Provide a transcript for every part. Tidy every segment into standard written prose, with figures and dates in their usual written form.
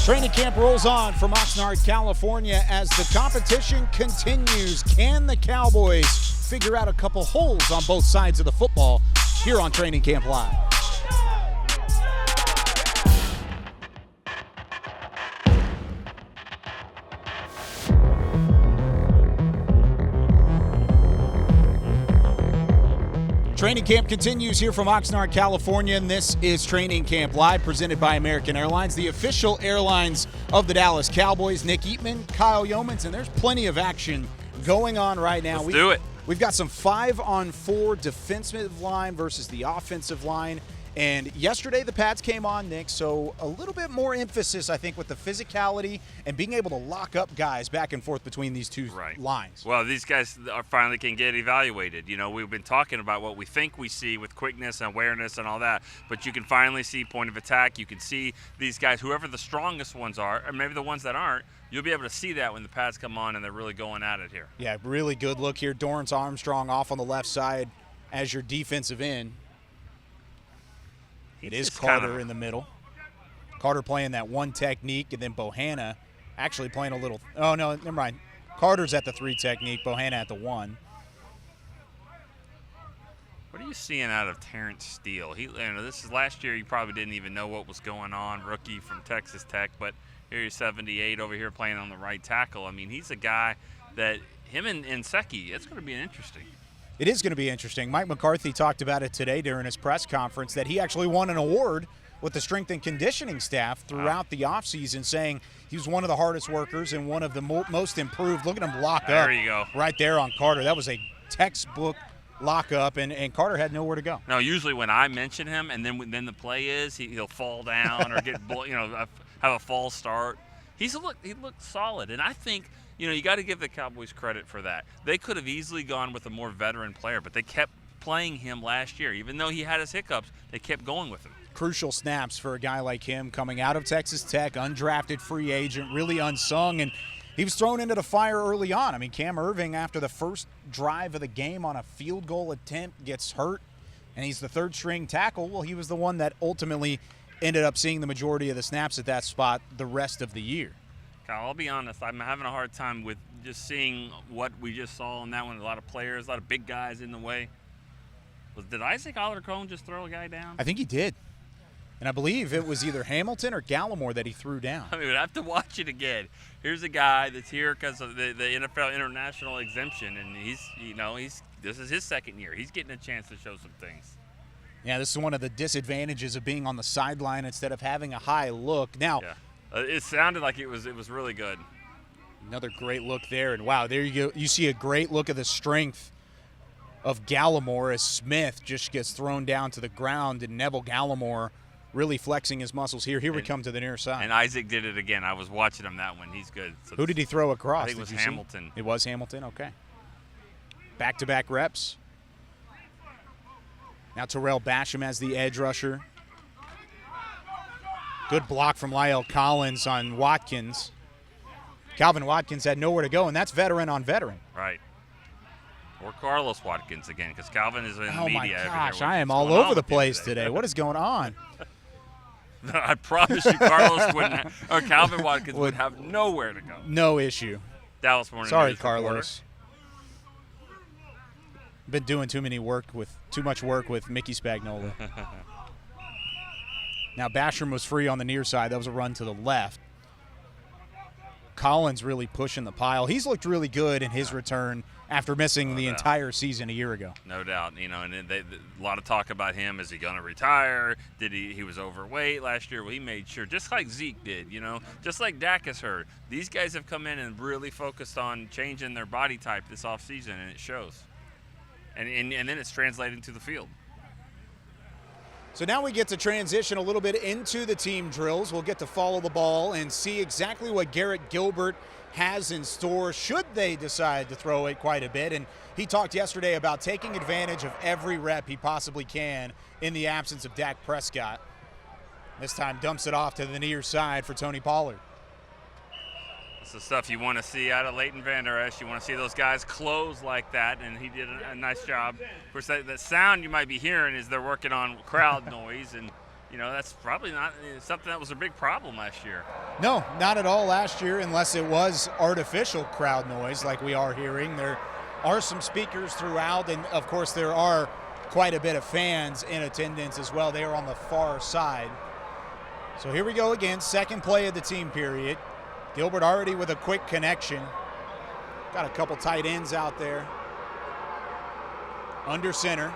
Training camp rolls on from Oxnard, California as the competition continues. Can the Cowboys figure out a couple holes on both sides of the football here on Training Camp Live? Training camp continues here from Oxnard, California, and this is Training Camp Live, presented by American Airlines, the official airlines of the Dallas Cowboys. Nick Eatman, Kyle Youmans, and there's plenty of action going on right now. Let's do it. We've got some 5-on-4 defensive line versus the offensive line. And yesterday the pads came on, Nick, so a little bit more emphasis, I think, with the physicality and being able to lock up guys back and forth between these two lines. Well, these guys finally can get evaluated. You know, we've been talking about what we think we see with quickness and awareness and all that, but you can finally see point of attack. You can see these guys, whoever the strongest ones are, or maybe the ones that aren't, you'll be able to see that when the pads come on and they're really going at it here. Yeah, really good look here. Dorrance Armstrong off on the left side as your defensive end. It is Carter in the middle. Carter playing that one technique, and then Bohanna actually playing a little – oh, no, never mind. Carter's at the 3 technique, Bohanna at the 1. What are you seeing out of Terrence Steele? This is last year. You probably didn't even know what was going on, rookie from Texas Tech, but here he's 78 over here playing on the right tackle. I mean, he's a guy that him and Secchi, it's going to be interesting. It is going to be interesting. Mike McCarthy talked about it today during his press conference that he actually won an award with the strength and conditioning staff throughout the offseason, saying he was one of the hardest workers and one of the most improved. Look at him lock up. There you go. Right there on Carter. That was a textbook lockup, and Carter had nowhere to go. No, usually when I mention him and then the play is he'll fall down or get have a false start. He looked solid, and I think – you got to give the Cowboys credit for that. They could have easily gone with a more veteran player, but they kept playing him last year. Even though he had his hiccups, they kept going with him. Crucial snaps for a guy like him coming out of Texas Tech, undrafted free agent, really unsung, and he was thrown into the fire early on. I mean, Cam Irving, after the first drive of the game on a field goal attempt, gets hurt, and he's the third-string tackle. Well, he was the one that ultimately ended up seeing the majority of the snaps at that spot the rest of the year. Kyle, I'll be honest, I'm having a hard time with just seeing what we just saw on that one. A lot of players, a lot of big guys in the way. Did Isaac Alarcón just throw a guy down? I think he did. And I believe it was either Hamilton or Gallimore that he threw down. I mean, we'd have to watch it again. Here's a guy that's here because of the NFL international exemption, and this is his second year. He's getting a chance to show some things. Yeah, this is one of the disadvantages of being on the sideline instead of having a high look. Now, it sounded like it was really good. Another great look there, and wow, there you go. You see a great look of the strength of Gallimore as Smith just gets thrown down to the ground, and Neville Gallimore really flexing his muscles here. Here we come to the near side. And Isaac did it again. I was watching him that one. He's good. So who did he throw across? I think it was Hamilton. It was Hamilton? Okay. Back-to-back reps. Now Terrell Basham as the edge rusher. Good block from Lyle Collins on Watkins. Calvin Watkins had nowhere to go, and that's veteran on veteran. Right. Or Carlos Watkins again, because Calvin is in the media. Oh, my gosh, I am all over the place today. What is going on? I promise you Calvin Watkins would have nowhere to go. No issue. Dallas Morning Sorry, News Carlos. Been doing too much work with Mickey Spagnola. Now Basham was free on the near side. That was a run to the left. Collins really pushing the pile. He's looked really good in his return after missing the entire season a year ago. No doubt. And a lot of talk about him. Is he going to retire? He was overweight last year. Well, he made sure, just like Zeke did, just like Dak has heard. These guys have come in and really focused on changing their body type this offseason, and it shows. And then it's translating to the field. So now we get to transition a little bit into the team drills. We'll get to follow the ball and see exactly what Garrett Gilbert has in store should they decide to throw it quite a bit. And he talked yesterday about taking advantage of every rep he possibly can in the absence of Dak Prescott. This time dumps it off to the near side for Tony Pollard. It's the stuff you want to see out of Leighton Vander Esch. You want to see those guys close like that, and he did a nice job. Of course, that sound you might be hearing is they're working on crowd noise, and that's probably not something that was a big problem last year. No, not at all last year, unless it was artificial crowd noise like we are hearing. There are some speakers throughout, and of course there are quite a bit of fans in attendance as well. They are on the far side. So here we go again, second play of the team period. Gilbert already with a quick connection. Got a couple tight ends out there. Under center.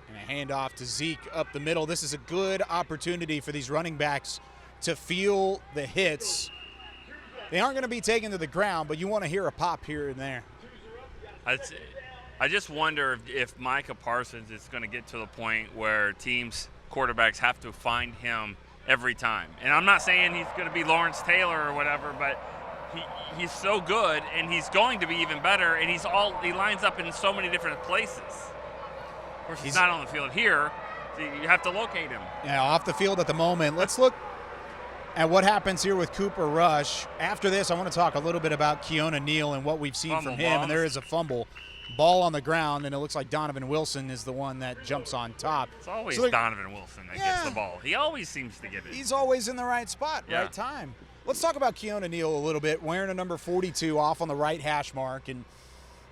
And a handoff to Zeke up the middle. This is a good opportunity for these running backs to feel the hits. They aren't going to be taken to the ground, but you want to hear a pop here and there. I just wonder if Micah Parsons is going to get to the point where teams, quarterbacks have to find him every time. And I'm not saying he's going to be Lawrence Taylor or whatever, but he's so good, and he's going to be even better, and he lines up in so many different places. Of course, he's not on the field here, so you have to locate him. Yeah, off the field at the moment. Let's look at what happens here with Cooper Rush. After this, I want to talk a little bit about Keona Neal and what we've seen from him, and there is a fumble. Ball on the ground, and it looks like Donovan Wilson is the one that jumps on top. It's always Donovan Wilson that gets the ball. He always seems to get it. He's always in the right spot, right time. Let's talk about Keona Neal a little bit, wearing a number 42 off on the right hash mark. And,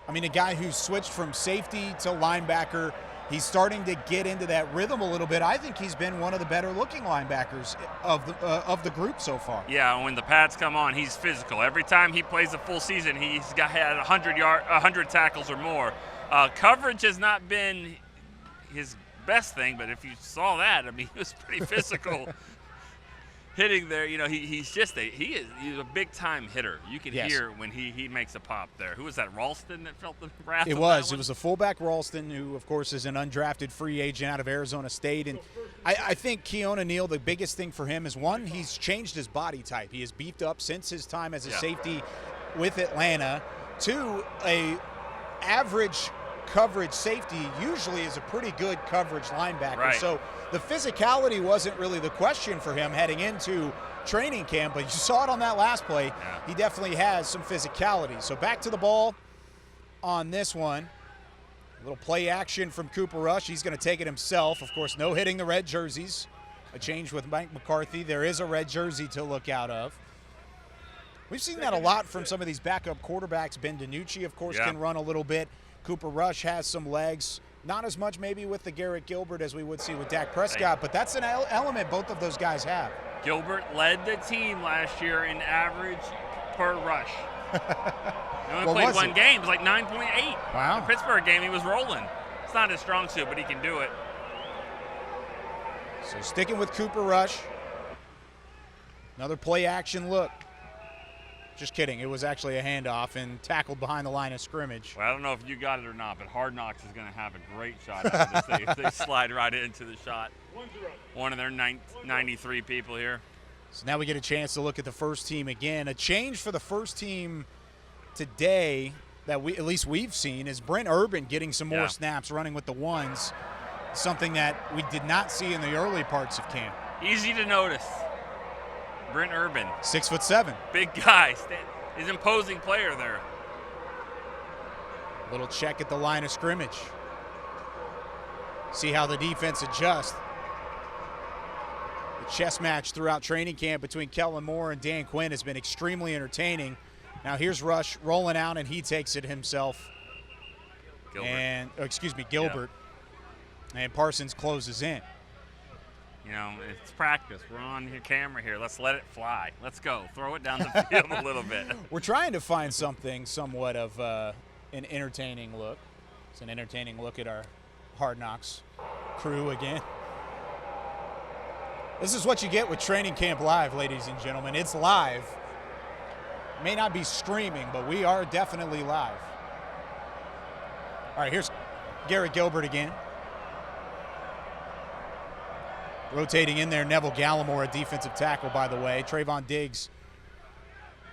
I mean, a guy who switched from safety to linebacker. He's starting to get into that rhythm a little bit. I think he's been one of the better-looking linebackers of the group so far. Yeah, when the pads come on, he's physical. Every time he plays a full season, had 100 tackles or more. Coverage has not been his best thing, but if you saw that, I mean, he was pretty physical. Hitting there, he's a big-time hitter. You can hear when he makes a pop there. Who was that, Ralston, that felt the wrath? It was a fullback, Ralston, who, of course, is an undrafted free agent out of Arizona State. And I think Keona Neal, the biggest thing for him is, one, he's changed his body type. He has beefed up since his time as a safety with Atlanta. Two, a average coverage safety usually is a pretty good coverage linebacker. Right. So the physicality wasn't really the question for him heading into training camp, but you saw it on that last play. Yeah. He definitely has some physicality. So back to the ball on this one. A little play action from Cooper Rush. He's going to take it himself. Of course, no hitting the red jerseys. A change with Mike McCarthy. There is a red jersey to look out of. We've seen that a lot from some of these backup quarterbacks. Ben DiNucci, of course, can run a little bit. Cooper Rush has some legs. Not as much maybe with the Garrett Gilbert as we would see with Dak Prescott, but that's an element both of those guys have. Gilbert led the team last year in average per rush. He only played one game. It was like 9.8. Wow. The Pittsburgh game, he was rolling. It's not his strong suit, but he can do it. So sticking with Cooper Rush. Another play action look. Just kidding. It was actually a handoff and tackled behind the line of scrimmage. Well, I don't know if you got it or not, but Hard Knocks is going to have a great shot after this. They slide right into the shot. One of their 93 people here. So now we get a chance to look at the first team again. A change for the first team today that at least we've seen is Brent Urban getting some more snaps running with the ones, something that we did not see in the early parts of camp. Easy to notice. Brent Urban. 6'7". Big guy. He's an imposing player there. Little check at the line of scrimmage. See how the defense adjusts. The chess match throughout training camp between Kellen Moore and Dan Quinn has been extremely entertaining. Now here's Rush rolling out, and he takes it himself. Gilbert. And Parsons closes in. It's practice. We're on your camera here. Let's let it fly. Let's go. Throw it down the field a little bit. We're trying to find something somewhat of an entertaining look. It's an entertaining look at our Hard Knocks crew again. This is what you get with Training Camp Live, ladies and gentlemen. It's live. May not be streaming, but we are definitely live. All right, here's Garrett Gilbert again. Rotating in there, Neville Gallimore, a defensive tackle, by the way. Trayvon Diggs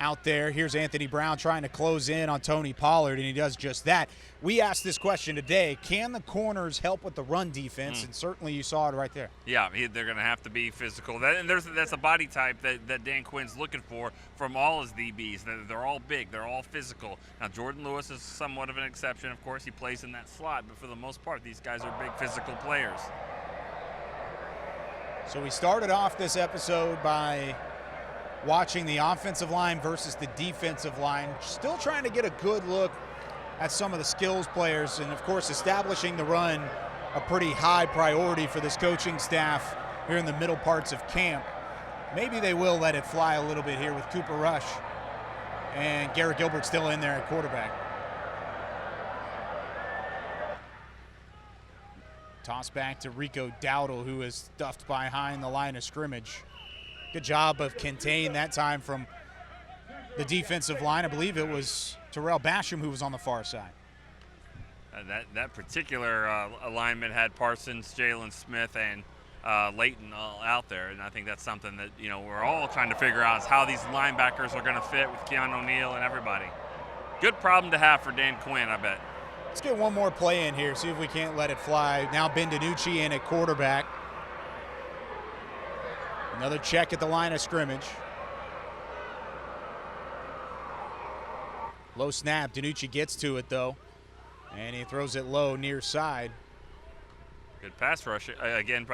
out there. Here's Anthony Brown trying to close in on Tony Pollard, and he does just that. We asked this question today: can the corners help with the run defense? And certainly you saw it right there. Yeah, they're going to have to be physical. That's a body type that Dan Quinn's looking for from all his DBs. They're all big. They're all physical. Now, Jordan Lewis is somewhat of an exception. Of course, he plays in that slot, but for the most part, these guys are big physical players. So we started off this episode by watching the offensive line versus the defensive line, still trying to get a good look at some of the skills players, and of course establishing the run, a pretty high priority for this coaching staff here in the middle parts of camp. Maybe they will let it fly a little bit here with Cooper Rush and Garrett Gilbert still in there at quarterback. Toss back to Rico Dowdle, who is stuffed behind the line of scrimmage. Good job of containing that time from the defensive line. I believe it was Terrell Basham who was on the far side. That particular alignment had Parsons, Jalen Smith, and Leighton all out there, and I think that's something that we're all trying to figure out is how these linebackers are going to fit with Keona Neal and everybody. Good problem to have for Dan Quinn, I bet. Let's get one more play in here, see if we can't let it fly. Now Ben DiNucci in at quarterback. Another check at the line of scrimmage. Low snap. DiNucci gets to it, though, and he throws it low near side. Good pass rush. Again,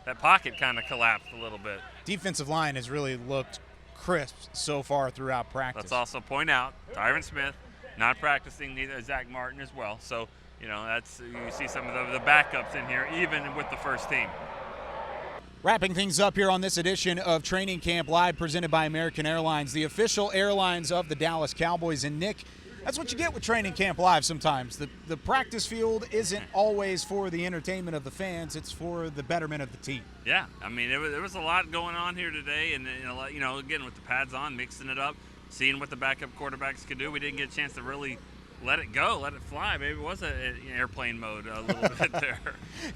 that pocket kind of collapsed a little bit. Defensive line has really looked crisp so far throughout practice. Let's also point out Tyron Smith not practicing, neither Zach Martin as well. So, you see some of the backups in here, even with the first team. Wrapping things up here on this edition of Training Camp Live presented by American Airlines, the official airlines of the Dallas Cowboys. And Nick, that's what you get with Training Camp Live sometimes. The practice field isn't always for the entertainment of the fans. It's for the betterment of the team. Yeah, I mean, there was a lot going on here today. And, again, with the pads on, mixing it up, seeing what the backup quarterbacks could do. We didn't get a chance to really let it go, let it fly. Maybe it was an airplane mode a little bit there.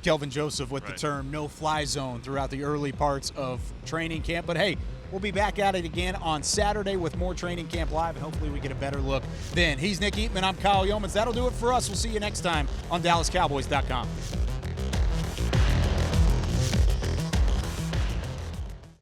Kelvin Joseph with the term no-fly zone throughout the early parts of training camp. But, hey, we'll be back at it again on Saturday with more Training Camp Live, and hopefully we get a better look then. He's Nick Eatman. I'm Kyle Youmans. That'll do it for us. We'll see you next time on DallasCowboys.com.